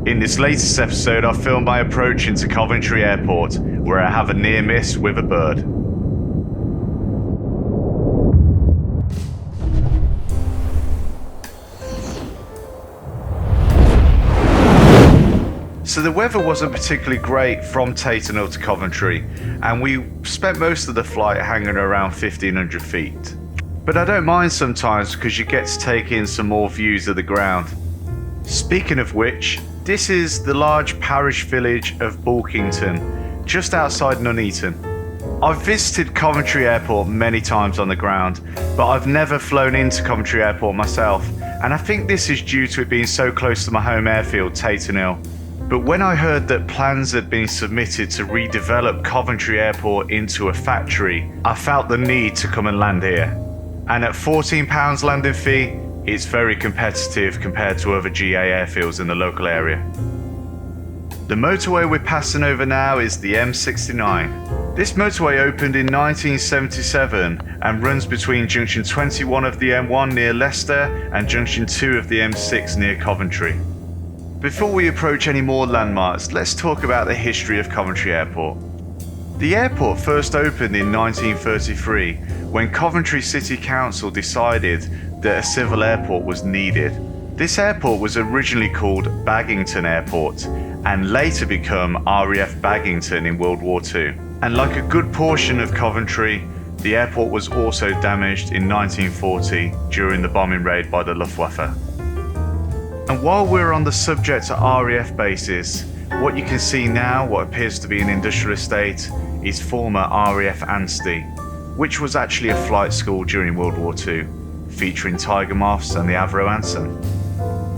In this latest episode, I filmed my approach into Coventry Airport, where I have a near miss with a bird. So the weather wasn't particularly great from Tatenhill to Coventry, and we spent most of the flight hanging around 1500 feet. But I don't mind sometimes because you get to take in some more views of the ground. Speaking of which, this is the large parish village of Bulkington, just outside Nuneaton. I've visited Coventry Airport many times on the ground, but I've never flown into Coventry Airport myself, and I think this is due to it being so close to my home airfield, Tatenhill. But when I heard that plans had been submitted to redevelop Coventry Airport into a factory, I felt the need to come and land here. And at £14 landing fee, it's very competitive compared to other GA airfields in the local area. The motorway we're passing over now is the M69. This motorway opened in 1977 and runs between junction 21 of the M1 near Leicester and junction 2 of the M6 near Coventry. Before we approach any more landmarks, let's talk about the history of Coventry Airport. The airport first opened in 1933 when Coventry City Council decided that a civil airport was needed. This airport was originally called Baginton Airport and later became RAF Baginton in World War II. And like a good portion of Coventry, the airport was also damaged in 1940 during the bombing raid by the Luftwaffe. And while we're on the subject of RAF bases, what you can see now, what appears to be an industrial estate, is former RAF Ansty, which was actually a flight school during World War II, featuring tiger moths and the Avro Anson.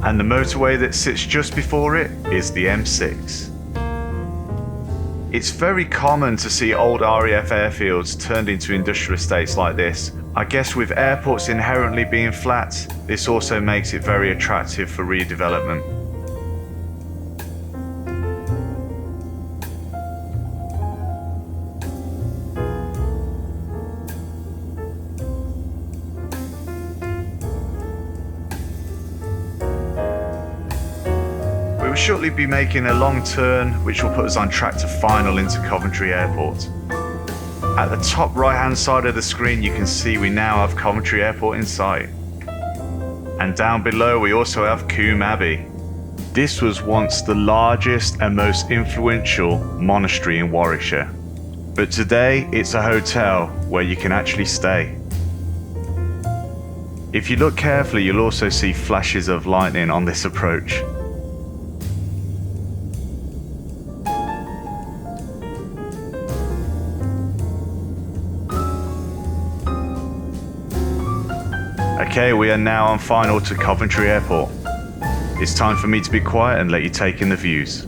And the motorway that sits just before it is the M6. It's very common to see old RAF airfields turned into industrial estates like this. I guess with airports inherently being flat, this also makes it very attractive for redevelopment. We will shortly be making a long turn which will put us on track to final into Coventry Airport. At the top right hand side of the screen you can see we now have Coventry Airport in sight. And down below we also have Coombe Abbey. This was once the largest and most influential monastery in Warwickshire. But today it's a hotel where you can actually stay. If you look carefully you'll also see flashes of lightning on this approach. Okay, we are now on final to Coventry Airport. It's time for me to be quiet and let you take in the views.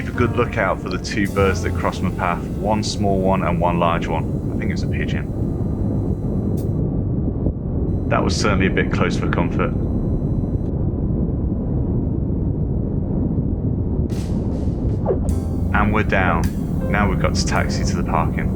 keep a good lookout for the two birds that crossed my path, one small one and one large one. I think it was a pigeon. That was certainly a bit close for comfort. And we're down. Now we've got to taxi to the parking.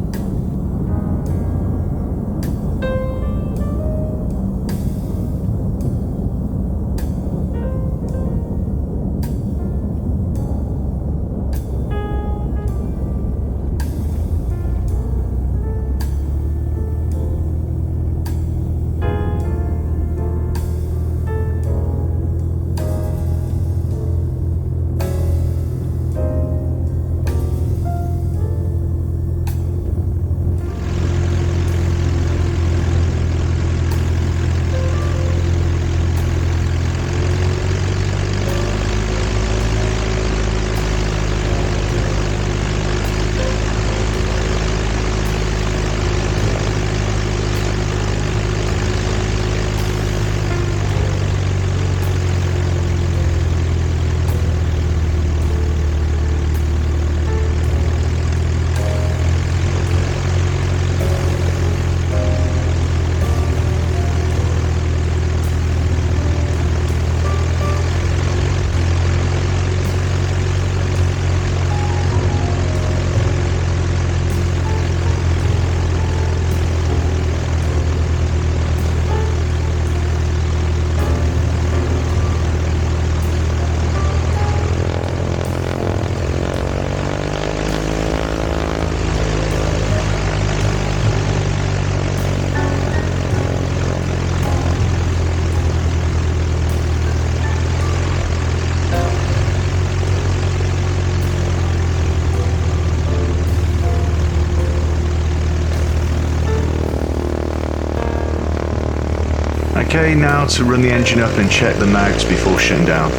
Okay, now to run the engine up and check the mags before shutting down.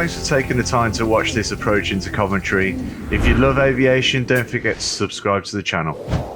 Thanks for taking the time to watch this approach into Coventry. If you love aviation, don't forget to subscribe to the channel.